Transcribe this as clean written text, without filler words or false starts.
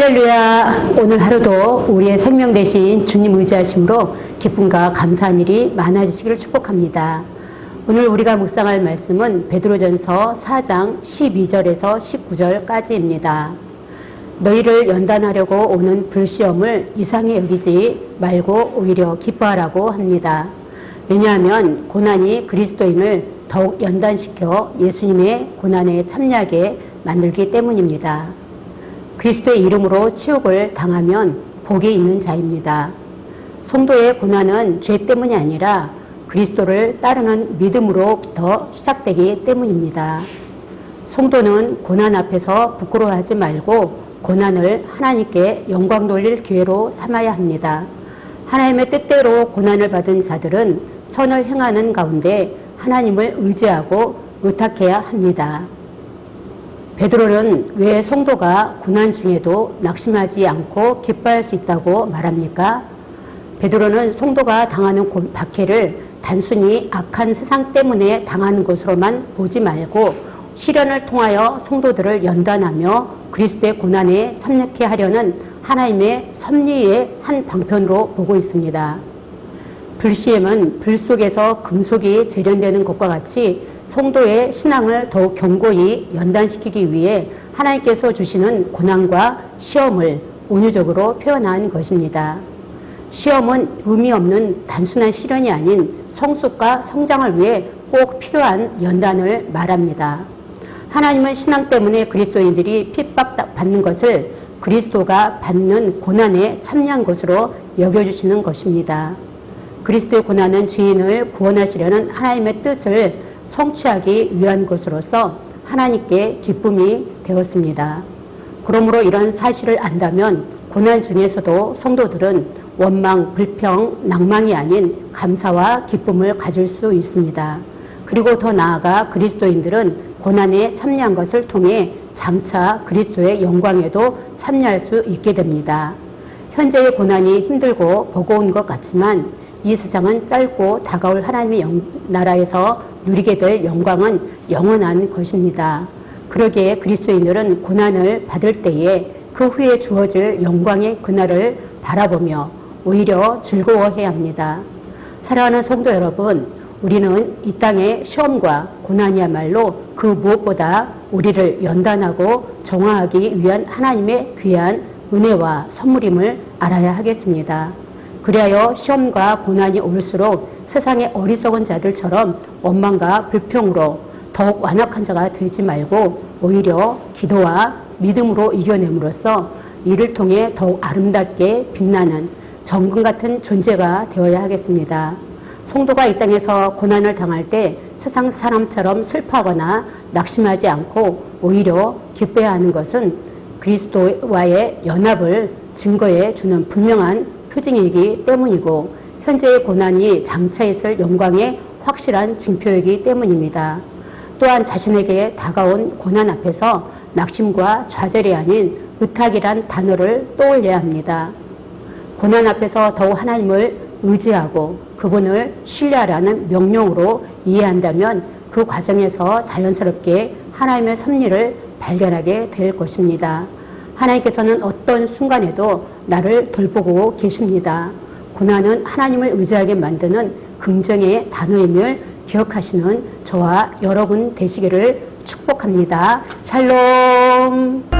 할렐루야. 오늘 하루도 우리의 생명 대신 주님 의지하심으로 기쁨과 감사한 일이 많아지시기를 축복합니다. 오늘 우리가 묵상할 말씀은 베드로전서 4장 12절에서 19절까지입니다. 너희를 연단하려고 오는 불시험을 이상히 여기지 말고 오히려 기뻐하라고 합니다. 왜냐하면 고난이 그리스도인을 더욱 연단시켜 예수님의 고난에 참여하게 만들기 때문입니다. 그리스도의 이름으로 치욕을 당하면 복이 있는 자입니다. 성도의 고난은 죄 때문이 아니라 그리스도를 따르는 믿음으로부터 시작되기 때문입니다. 성도는 고난 앞에서 부끄러워하지 말고 고난을 하나님께 영광 돌릴 기회로 삼아야 합니다. 하나님의 뜻대로 고난을 받은 자들은 선을 행하는 가운데 하나님을 의지하고 의탁해야 합니다. 베드로는 왜 성도가 고난 중에도 낙심하지 않고 기뻐할 수 있다고 말합니까? 베드로는 성도가 당하는 박해를 단순히 악한 세상 때문에 당하는 것으로만 보지 말고 시련을 통하여 성도들을 연단하며 그리스도의 고난에 참여케 하려는 하나님의 섭리의 한 방편으로 보고 있습니다. 불시험은 불 속에서 금속이 재련되는 것과 같이 성도의 신앙을 더욱 견고히 연단시키기 위해 하나님께서 주시는 고난과 시험을 온유적으로 표현한 것입니다. 시험은 의미 없는 단순한 시련이 아닌 성숙과 성장을 위해 꼭 필요한 연단을 말합니다. 하나님은 신앙 때문에 그리스도인들이 핍박받는 것을 그리스도가 받는 고난에 참여한 것으로 여겨주시는 것입니다. 그리스도의 고난은 죄인을 구원하시려는 하나님의 뜻을 성취하기 위한 것으로서 하나님께 기쁨이 되었습니다. 그러므로 이런 사실을 안다면 고난 중에서도 성도들은 원망, 불평, 낭망이 아닌 감사와 기쁨을 가질 수 있습니다. 그리고 더 나아가 그리스도인들은 고난에 참여한 것을 통해 장차 그리스도의 영광에도 참여할 수 있게 됩니다. 현재의 고난이 힘들고 버거운 것 같지만 이 세상은 짧고 다가올 하나님의 나라에서 누리게 될 영광은 영원한 것입니다. 그러기에 그리스도인들은 고난을 받을 때에 그 후에 주어질 영광의 그날을 바라보며 오히려 즐거워해야 합니다. 사랑하는 성도 여러분, 우리는 이 땅의 시험과 고난이야말로 그 무엇보다 우리를 연단하고 정화하기 위한 하나님의 귀한 은혜와 선물임을 알아야 하겠습니다. 그리하여 시험과 고난이 올수록 세상의 어리석은 자들처럼 원망과 불평으로 더욱 완악한 자가 되지 말고 오히려 기도와 믿음으로 이겨냄으로써 이를 통해 더욱 아름답게 빛나는 정금 같은 존재가 되어야 하겠습니다. 성도가 이 땅에서 고난을 당할 때 세상 사람처럼 슬퍼하거나 낙심하지 않고 오히려 기뻐해야 하는 것은 그리스도와의 연합을 증거해 주는 분명한 표징이기 때문이고 현재의 고난이 장차 있을 영광의 확실한 징표이기 때문입니다. 또한 자신에게 다가온 고난 앞에서 낙심과 좌절이 아닌 의탁이란 단어를 떠올려야 합니다. 고난 앞에서 더욱 하나님을 의지하고 그분을 신뢰하라는 명령으로 이해한다면 그 과정에서 자연스럽게 하나님의 섭리를 발견하게 될 것입니다. 하나님께서는 어떤 순간에도 나를 돌보고 계십니다. 고난은 하나님을 의지하게 만드는 긍정의 단어임을 기억하시는 저와 여러분 되시기를 축복합니다. 샬롬.